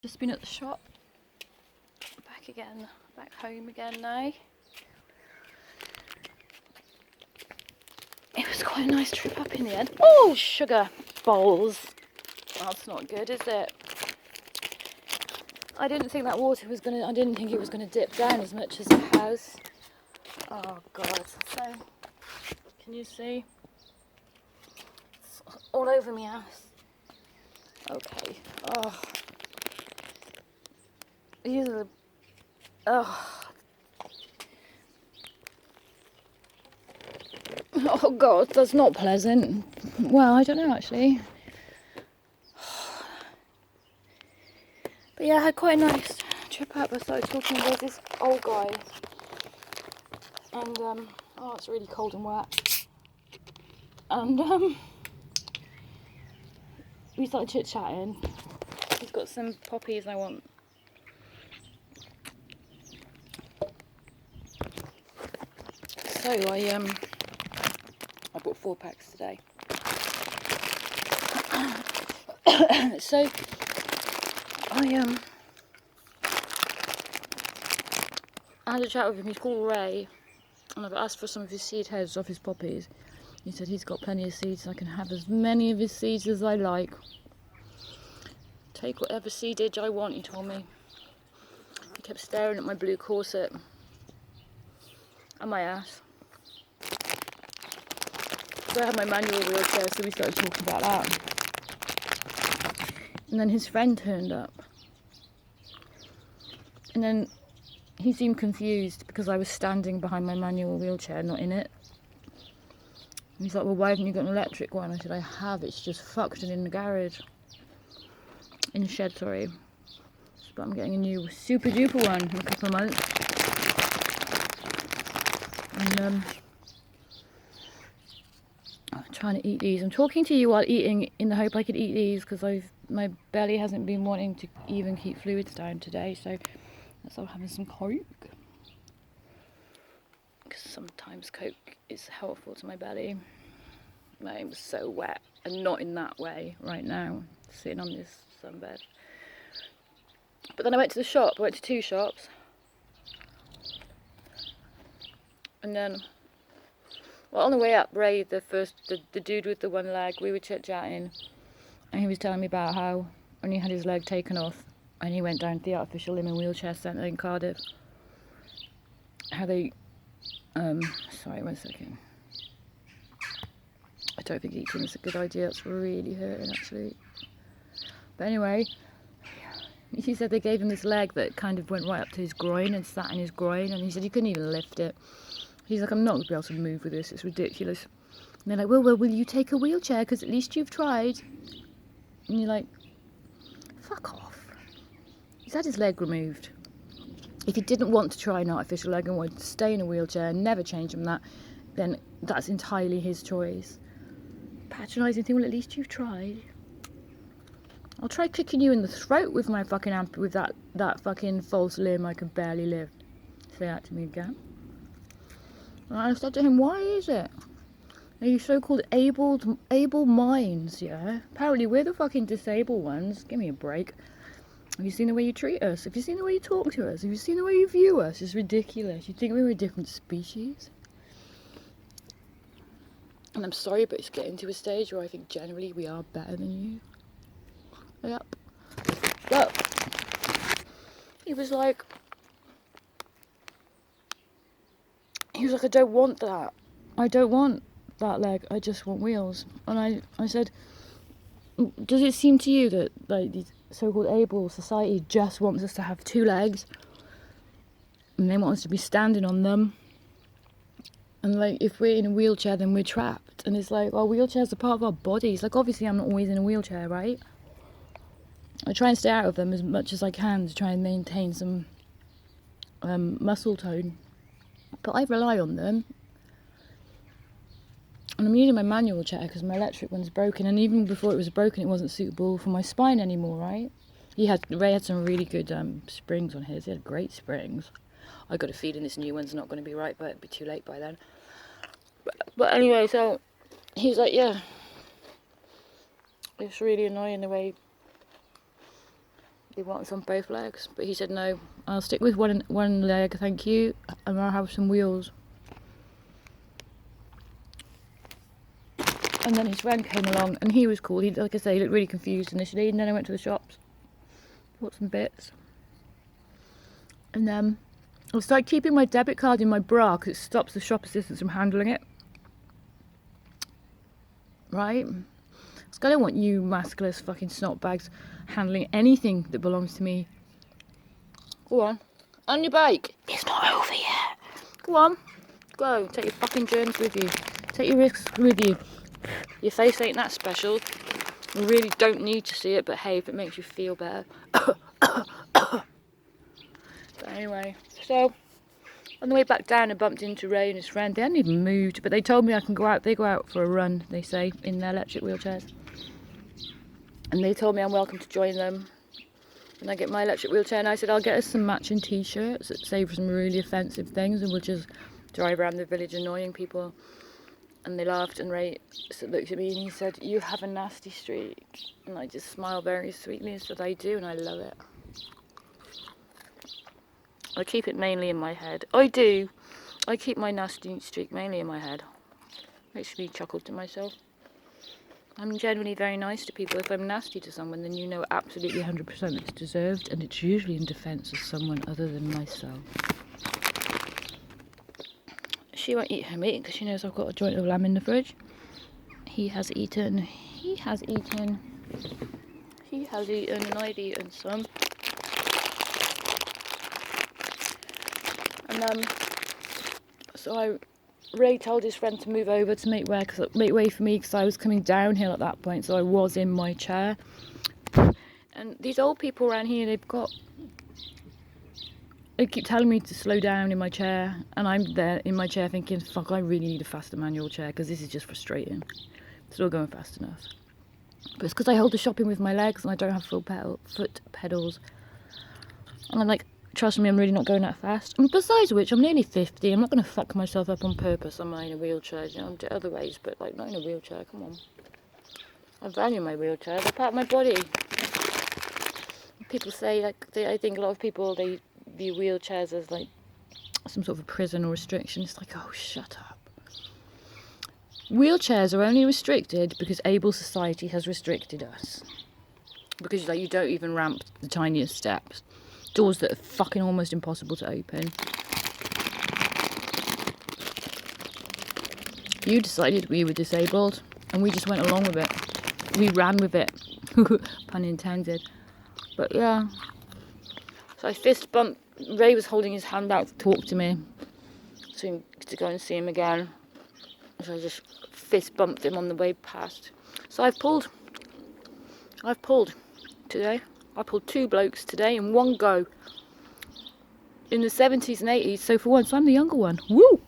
Just been at the shop. Back again, back home again now. It was quite a nice trip up in the end. Oh, sugar bowls. That's not good, is it? I didn't think that water was gonna, I didn't think it was gonna dip down as much as it has. Oh God, so, can you see? It's all over my ass. Okay, oh. These are the, oh. Oh God, that's not pleasant. Well, I don't know actually. But yeah, I had quite a nice trip up. I started talking with this old guy. And, oh, it's really cold and wet. And, we started chit-chatting. He's got some poppies I want. So I bought 4 packs today. So I had a chat with him. He's called Ray, and I've asked for some of his seed heads off his poppies. He said he's got plenty of seeds, and I can have as many of his seeds as I like. Take whatever seedage I want, he told me. He kept staring at my blue corset and my ass. So I had my manual wheelchair, so we started talking about that. And then his friend turned up. And then he seemed confused because I was standing behind my manual wheelchair, not in it. And he's like, well, why haven't you got an electric one? I said, I have, it's just fucked and in the garage. In the shed, sorry. But I'm getting a new super duper one in a couple of months. And I'm trying to eat these. I'm talking to you while eating in the hope I could eat these because my belly hasn't been wanting to even keep fluids down today, so that's why I'm having some Coke. Because sometimes Coke is helpful to my belly. I'm so wet, and not in that way right now, sitting on this sunbed. But then I went to the shop. I went to 2 shops. And then, well, on the way up, Ray, the dude with the one leg, we were chit-chatting, and he was telling me about how when he had his leg taken off, and he went down to the Artificial Limb and Wheelchair Centre in Cardiff, how they, sorry, 1 second. I don't think eating is a good idea, it's really hurting actually. But anyway, he said they gave him this leg that kind of went right up to his groin and sat in his groin, and he said he couldn't even lift it. He's like, I'm not going to be able to move with this, it's ridiculous. And they're like, well, will you take a wheelchair, because at least you've tried. And you're like, fuck off. He's had his leg removed. If he didn't want to try an artificial leg and wanted to stay in a wheelchair and never change him that, then that's entirely his choice. Patronising thing, well, at least you've tried. I'll try kicking you in the throat with my fucking with that fucking false limb I can barely lift. Say that to me again. And I said to him, why is it? Are you so-called able minds, yeah? Apparently we're the fucking disabled ones. Give me a break. Have you seen the way you treat us? Have you seen the way you talk to us? Have you seen the way you view us? It's ridiculous. You think we were a different species? And I'm sorry, but it's getting to a stage where I think generally we are better than you. Yep. But he was like, I don't want that. I don't want that leg. I just want wheels. And I said, does it seem to you that like these so-called able society just wants us to have 2 legs and they want us to be standing on them, and like if we're in a wheelchair then we're trapped? And it's like, well, wheelchairs are part of our bodies. Like obviously I'm not always in a wheelchair, right? I try and stay out of them as much as I can to try and maintain some muscle tone, but I rely on them. And I'm using my manual chair because my electric one's broken, and even before it was broken it wasn't suitable for my spine anymore, right? Ray had some really good springs on his. He had great springs. I got a feeling this new one's not going to be right, but it'll be too late by then. But anyway, so he's like, yeah, it's really annoying the way He wants on both legs, but he said no, I'll stick with one leg, thank you, and I'll have some wheels. And then his friend came along, and he was cool. He, like I say, he looked really confused initially, and then I went to the shops, bought some bits, and then I started keeping my debit card in my bra because it stops the shop assistants from handling it. Right? Because I don't want you maskless fucking snot bags handling anything that belongs to me. Go on your bike. It's not over yet. Go on, go. Take your fucking germs with you. Take your risks with you. Your face ain't that special. You really don't need to see it, but hey, if it makes you feel better. But anyway, so on the way back down, I bumped into Ray and his friend. They hadn't even moved, but they told me I can go out. They go out for a run, they say, in their electric wheelchairs. And they told me I'm welcome to join them. And I get my electric wheelchair, and I said I'll get us some matching t-shirts that say some really offensive things, and we'll just drive around the village annoying people. And they laughed, and Ray looked at me and he said, "You have a nasty streak." And I just smiled very sweetly and said, "I do, and I love it." I keep it mainly in my head. I do. I keep my nasty streak mainly in my head. Makes me chuckle to myself. I'm generally very nice to people. If I'm nasty to someone, then you know absolutely 100% it's deserved, and it's usually in defence of someone other than myself. She won't eat her meat because she knows I've got a joint of lamb in the fridge. He has eaten, and I've eaten some. And so Ray told his friend to move over to make way for me because I was coming downhill at that point, so I was in my chair. And these old people around here, they keep telling me to slow down in my chair, and I'm there in my chair thinking, fuck, I really need a faster manual chair because this is just frustrating. It's not going fast enough. But it's because I hold the shopping with my legs and I don't have foot pedals. And I'm like, trust me, I'm really not going that fast. And besides which, I'm nearly 50. I'm not going to fuck myself up on purpose. I'm not in a wheelchair. You know, I'm other ways, but like not in a wheelchair. Come on. I value my wheelchair. They're part of my body. People say, I think a lot of people, they view wheelchairs as like some sort of a prison or restriction. It's like, oh, shut up. Wheelchairs are only restricted because able society has restricted us. Because like you don't even ramp the tiniest steps. Doors that are fucking almost impossible to open. You decided we were disabled, and we just went along with it. We ran with it. Pun intended. But yeah. So I fist bumped. Ray was holding his hand out to talk to me, to go and see him again. So I just fist bumped him on the way past. So I've pulled today. I pulled 2 blokes today in one go. In the 70s and 80s, so for once I'm the younger one. Woo!